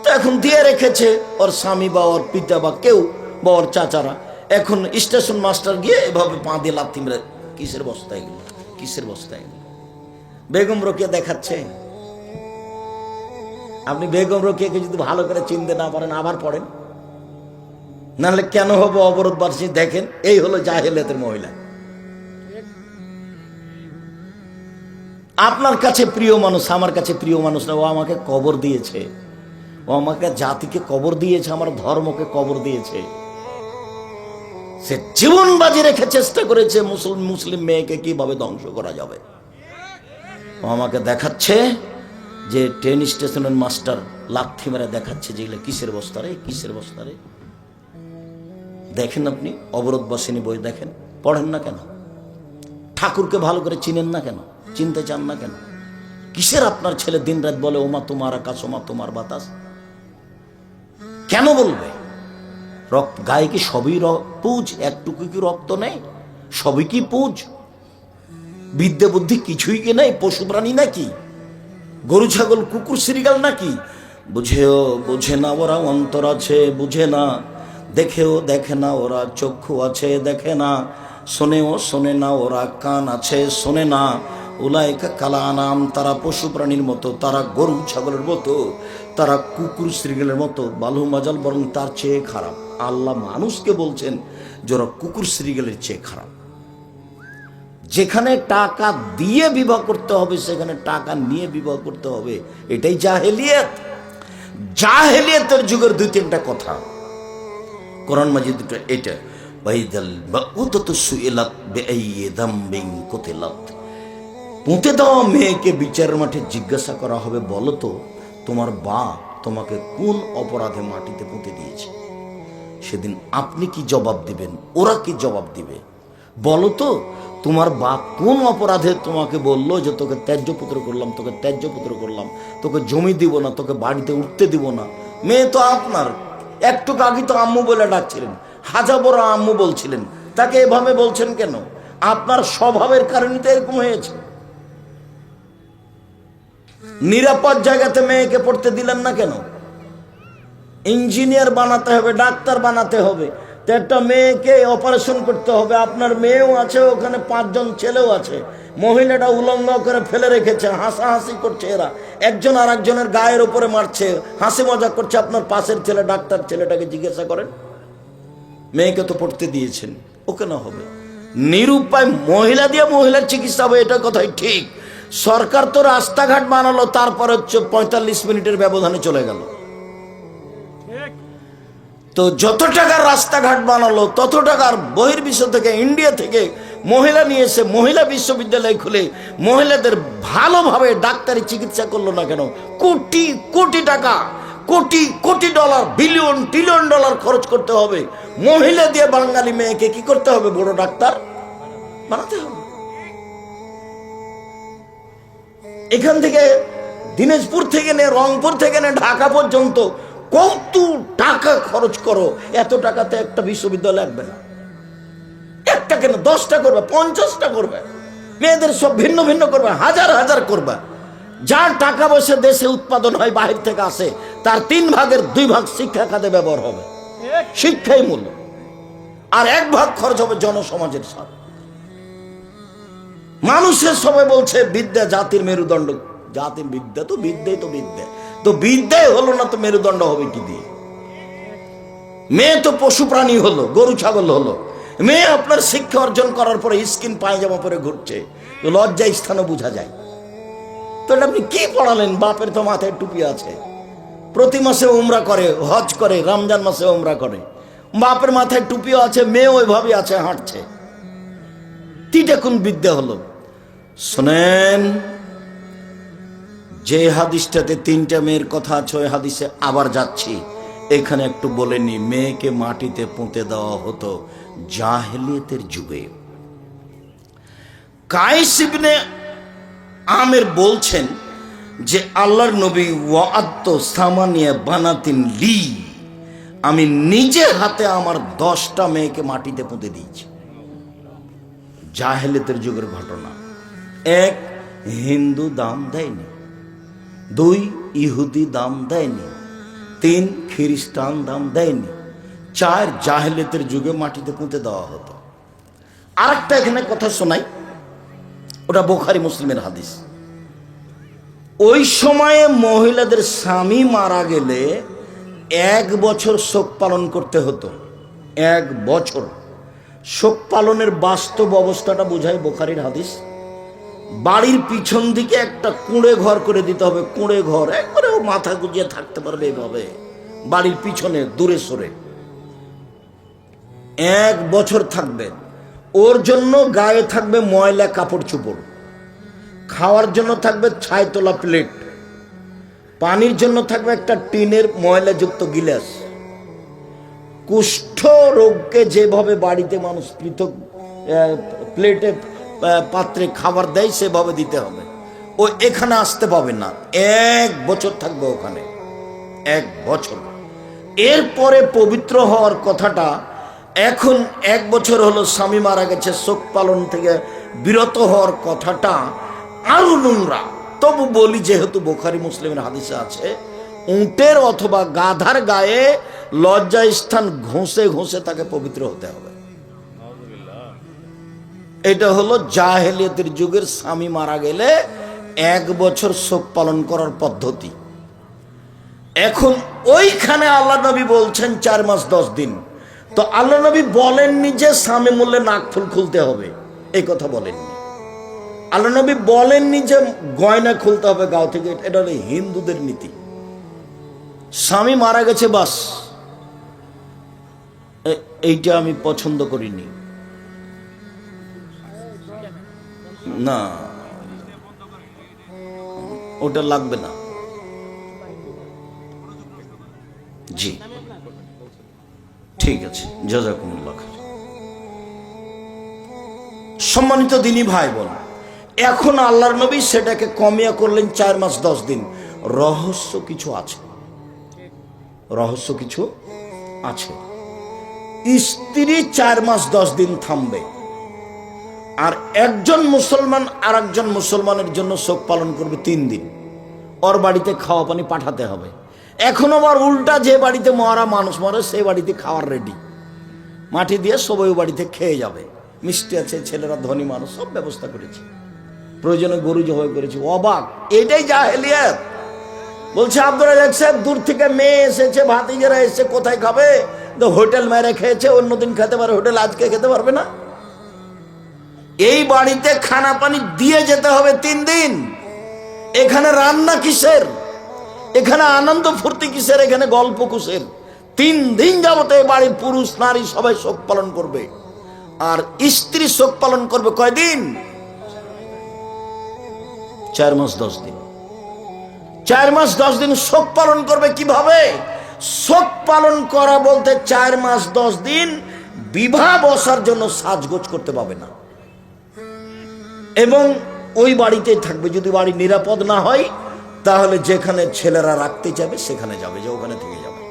তো এখন দিয়ে রেখেছে ওর স্বামী বা ওর পিতা বা কেউ বা ওর চাচারা। এখন স্টেশন মাস্টার গিয়ে এভাবে পা দিয়ে লাথি মেরে, কিসের বস্তা এগুলো, কিসের বস্তা এগুলো? বেগম রোকেয়া দেখাচ্ছে। আপনি বেগম রোকেয়াকে যদি ভালো করে চিনতে না পারেন আবার পড়েন, নাহলে কেন হবে অবরোধবাসী। দেখেন, এই হলো জাহেলিয়াতের মহিলা। আপনার কাছে প্রিয় মানুষ, আমার কাছে প্রিয় মানুষ না, ও আমাকে কবর দিয়েছে, ও আমাকে জাতিকে কবর দিয়েছে, আমার ধর্মকে কবর দিয়েছে। সে জীবন বাজি রেখে চেষ্টা করেছে মুসলিম মেয়েকে কিভাবে ধ্বংস করা যাবে। ও আমাকে দেখাচ্ছে যে ট্রেন স্টেশনের মাস্টার লাথি মেরে দেখাচ্ছে যে এগুলো কিসের বস্তারে, কিসের বস্তারে। দেখেন আপনি অবরোধবাসিনী বই দেখেন, পড়েন না কেন? ঠাকুরকে ভালো করে চিনেন না কেন? চিনতে চান না কেন? কিসের আপনার ছেলে দিন রাত বলে ওমা তোমার আকাশ, ওমা তোমার বাতাস? কেন বলবে? রক্ত গায়ে কি সবই পুজ? একটুকু কি রক্ত নেই? সবই কি পুজ? বিদ্যা বুদ্ধি কিছুই কি নেই? পশু প্রাণী নাকি? গরু ছাগল কুকুর শ্রীগাল নাকি? বুঝেও বুঝে না ওরা, অন্তর আছে বুঝে না, দেখেও দেখে না ওরা, চক্ষু আছে দেখে না, শোনেও শোনে না ওরা, কান আছে শোনে না। উলাইকা কালা আনাম, তারা পশু প্রাণীর মতো, তারা গরু ছাগলের মতো, তারা কুকুর শ্রীগালের মতো। বালু মাজাল বরং তার চেয়ে খারাপ। আল্লাহ মানুষকে বলছেন যারা কুকুর শ্রীগালের চেয়ে খারাপ। যেখানে টাকা দিয়ে বিবাহ করতে হবে সেখানে টাকা নিয়ে বিবাহ করতে হবে, এটাই জাহেলিয়াত। জাহেলিয়াতের যুগের দুই তিনটা কথা কোরআন মাজিদ এটা, পুঁতে দেওয়া মেয়েকে বিচারের মাঠে জিজ্ঞাসা করা হবে, বলো তো তোমার বাপ তোমাকে কোন অপরাধে মাটিতে পুঁতে দিয়েছে? সেদিন আপনি কি জবাব দিবেন, ওরা কি জবাব দিবে? বলো তো তোমার বাপ কোন অপরাধে তোমাকে বললো যে তোকে ত্যায্য পুত্র করলাম, তোকে ত্যায্য পুত্র করলাম, তোকে জমি দিব না, তোকে বাড়িতে উঠতে দিব না। মেয়ে তো আপনার, একটু আগে তো আম্মু বলে ডাকছিলেন, হাজা বড় আম্মু বলছিলেন, তাকে এভাবে বলছেন কেন? আপনার স্বভাবের কারণে তো এরকম হয়েছে। নিরাপদ জায়গাতে মেয়েকে পড়তে দিলেন না কেন? ইঞ্জিনিয়ার বানাতে হবে, ডাক্তার বানাতে হবে, তো একটা মেয়েকে অপারেশন করতে হবে। আপনার মেয়েও আছে ওখানে, 5 জন ছেলেও আছে। মহিলাটা উলঙ্গ করে ফেলে রেখেছে, হাসাহাসি করছে এরা, একজন আর একজনের গায়ের উপরে মারছে, হাসি মজা করছে। আপনার পাশের ছেলে ডাক্তার, ছেলেটাকে জিজ্ঞাসা করেন, মেয়েকে তো পড়তে দিয়েছেন, ও কেন হবে? নিরুপায় মহিলা দিয়ে মহিলার চিকিৎসা হবে, এটা কথাই ঠিক। সরকার তো রাস্তাঘাট বানালো, তারপরে হচ্ছে 45 মিনিটের ব্যবধানে চলে গেল। তো যত টাকার রাস্তাঘাট বানালো তত টাকার বহির্বিশ্ব থেকে, ইন্ডিয়া থেকে মহিলা নিয়ে এসে মহিলা বিশ্ববিদ্যালয় খুলে মহিলাদের ভালোভাবে ডাক্তারি চিকিৎসা করলো না কেন? কোটি কোটি টাকা, crore crore dollar, billion trillion dollar খরচ করতে হবে। মহিলা দিয়ে বাঙালি মেয়েকে কি করতে হবে? বড় ডাক্তার বানাতে হবে। এখান থেকে দিনাজপুর থেকে নে, রংপুর থেকে নে, ঢাকা পর্যন্ত কত টাকা খরচ করো, এত টাকাতে একটা বিশ্ববিদ্যালয় লাগবে না। একটা কেন, 10টা করবে, 50টা করবে, মেয়েদের সব ভিন্ন ভিন্ন করবে, হাজার হাজার করবে। যার টাকা পয়সা দেশে উৎপাদন হয়, বাহির থেকে আসে, তার 3 ভাগের 2 ভাগ শিক্ষা খাতে ব্যবহার হবে, শিক্ষাই মূল্য, আর 1 ভাগ খরচ হবে জনসমাজের সাথে। মানুষের সবাই বলছে বিদ্যা জাতির মেরুদণ্ড। জাতির বিদ্যা তো বিদ্যাই তো বিদ্যা, তো বিদ্যাই হলো না তো মেরুদণ্ড হবে কি দিয়ে? মেয়ে তো পশু প্রাণী হলো, গরু ছাগল হলো। মেয়ে আপনার শিক্ষা অর্জন করার পরে স্কিন পায়জামা পরে ঘুরছে, লজ্জা স্থানও বোঝা যায়। তো আপনি কি পড়ালেন? বাপের তো মাথায় টুপি আছে, প্রতি মাসে উমরা করে, হজ করে, রমজান মাসে উমরা করে, বাপের মাথায় টুপিও আছে, মেয়ে ওইভাবে আছে, হাঁটছে। তিনটা কোন বিদ্যা হলো? শোনেন, যে হাদিসটাতে 3টা মেয়ের কথা আছে, ওই হাদিসে আবার যাচ্ছি। এখানে একটু বলে নি, মেয়েকে মাটিতে পুঁতে দেওয়া হতো জাহেলিয়াতের যুগে। কায়েস ইবনে আমের বলছেন যে আল্লাহর নবী ওয়াআত সামানিয়া বানাতিন লি, আমি নিজে হাতে আমার 10টা মেয়েকে মাটিতে পুঁতে দিয়েছি। জাহেলিয়াতের যুগের ঘটনা। 1, হিন্দু দাম দেয়নি। 2, ইহুদি দাম দেয়নি। 3, খ্রিস্টান দাম দেয়নি। 4, জাহেলিয়াতের যুগে মাটিতে পুঁতে দেওয়া হতো। আরেকটা এখানে কথা শোনাই, ওটা বুখারী মুসলিমের হাদিস। ওই সময়ে মহিলাদের স্বামী মারা গেলে 1 বছর শোক পালন করতে হতো। 1 বছর শোক পালনের বাস্তব অবস্থাটা বোঝায় বুখারীর হাদিস। বাড়ির পিছন দিকে একটা কুঁড়ে ঘর করে দিতে হবে, কুঁড়ে ঘর, একবারে ও মাথা গুজিয়ে থাকতে পারবে এইভাবে, বাড়ির পিছনে দূরে সরে 1 বছর থাকবে। ওর জন্য গায়ে থাকবে ময়লা কাপড় চোপড়, খাওয়ার জন্য থাকবে ছাই তোলা প্লেট, পানির জন্য থাকবে একটা টিনের ময়লাযুক্ত গিলাস। কুষ্ঠ রোগকে যেভাবে বাড়িতে মানুষ পৃথক প্লেটে পাত্রে খাবার দেয় সেভাবে দিতে হবে। ও এখানে আসতে পাবে না, 1 বছর থাকবে ওখানে, 1 বছর। এরপরে পবিত্র হওয়ার কথাটা, এখন 1 বছর হলো স্বামী মারা গেছে, শোক পালন থেকে বিরত হওয়ার কথাটা আরো নোংরা। তবু বলি, যেহেতু বুখারী মুসলিমের হাদিসে আছে, উটের অথবা গাধার গায়ে লজ্জা স্থান ঘষে ঘষে তাকে পবিত্র হতে হবে। এটা হলো জাহেলিয়াতের যুগের স্বামী মারা গেলে 1 বছর শোক পালন করার পদ্ধতি। এখন ওইখানে আল্লাহ নবী বলছেন 4 মাস 10 দিন। তো আল্লাহ নবী বলেননি যে স্বামী মূল্যে নাকফুল খুলতে হবে, এই কথা বলেননি। আল্লাহ নবী বলেননি যে গয়না খুলতে হবে গাও থেকে, এটা হলো হিন্দুদের নীতি। স্বামী মারা গেছে বাস, এইটা আমি পছন্দ করিনি। না, ওটা লাগবে না। জি ঠিক আছে, জাযাকুমুল্লাহ খাইর। সম্মানিত দিনী ভাই বোন, এখন আল্লাহর নবী সেটাকে কমিয়ে করলেন 4 মাস 10 দিন। রহস্য কিছু আছে, রহস্য কিছু আছে। স্ত্রী 4 মাস 10 দিন থামবে, আর একজন মুসলমান আর একজন মুসলমানের জন্য শোক পালন করবে 3 দিন। ওর বাড়িতে খাওয়া পানি পাঠাতে হবে। এখন আবার উল্টা, যে বাড়িতে মরা মানুষ মরে সেই বাড়িতে খাওয়ার রেডি, মাটি দিয়ে সবাই বাড়িতে খেয়ে যাবে। মিষ্টি আছে, ছেলেরা ধনী মানুষ, সব ব্যবস্থা করেছে, প্রয়োজনে গরু জবাই করেছে। অবাক, এটাই জাহেলিয়াত। বলছে আব্দুল রাজ্জাক সাহেব, দূর থেকে মেয়ে এসেছে, ভাতিজারা এসেছে, কোথায় খাবে? তো হোটেল মেরে খেয়েছে, অন্যদিন খেতে পারে হোটেল, আজকে খেতে পারবে না। এই বাড়িতে খানা পানি দিয়ে যেতে হবে 3 দিন। এখানে রান্না কিসের, এখানে আনন্দ ফুর্তি কিসের, এখানে গল্প কিসের? 3 দিন যাবত এই বাড়ির পুরুষ নারী সবাই শোক পালন করবে। আর স্ত্রী শোক পালন করবে কয়দিন? 4 মাস 10 দিন। 4 মাস 10 দিন শোক পালন করবে। কিভাবে শোক পালন করা বলতে 4 মাস 10 দিন বিবাহ বসার জন্য সাজগোজ করতে পাবে না, এবং ওই বাড়িতেই থাকবে। যদি বাড়ি নিরাপদ না হয় তাহলে যেখানে ছেলেরা রাখতে যাবে সেখানে যাবে, যে ওখানে থেকে যাবে।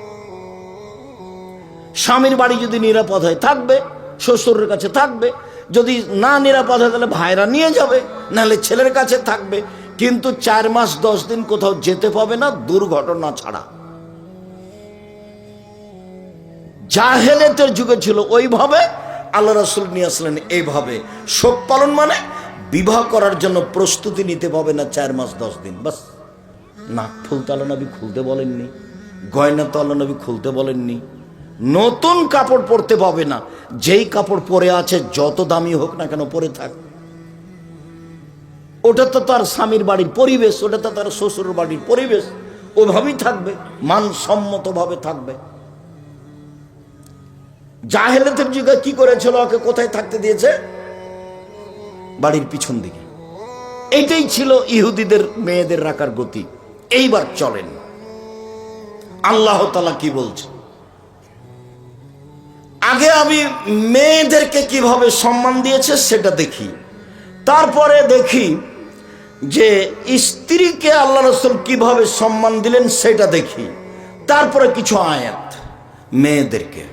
স্বামীর বাড়ি যদি নিরাপদ হয় থাকবে, শ্বশুরের কাছে থাকবে। যদি না নিরাপদ হয় তাহলে ভাইরা নিয়ে যাবে, নাহলে ছেলের কাছে থাকবে। কিন্তু 4 মাস 10 দিন কোথাও যেতে পাবে না, দুর্ঘটনা ছাড়া। জাহেলিয়াতের যুগে ছিল ওইভাবে, আল্লাহ রাসূল নিয়ে আসলেন এইভাবে। শোক পালন মানে বিবাহ করার জন্য প্রস্তুতি নিতে পাবে না 4 মাস 10 দিন। বাস। নাক ফুল তো আল্লাহ নবী খুলতে বলেননি, গয়না তো আল্লাহ নবী খুলতে বলেননি, নতুন কাপড় পরতে পাবে না। যেই কাপড় পরে আছে যত দামি হোক না কেন পরে থাক, ওটা তো তার স্বামীর বাড়ির পরিবেশ, ওটা তো তার শ্বশুর বাড়ির পরিবেশ, ওভাবেই থাকবে, মানসম্মত ভাবে থাকবে। জাহেলিয়াতের যুগে কি করেছিল, ওকে কোথায় থাকতে দিয়েছে? বাড়ির পিছন দিকে। এটাই ছিল ইহুদিদের মেয়েদের রাখার গতি। এইবার চলেন আল্লাহ তাআলা কি বলছে। আগে আমি মেয়েদেরকে কিভাবে সম্মান দিয়েছে সেটা দেখি, তারপরে দেখি যে স্ত্রীকে আল্লাহ রাসূল কিভাবে সম্মান দিলেন সেটা দেখি, তারপরে কিছু আয়াত মেয়েদেরকে।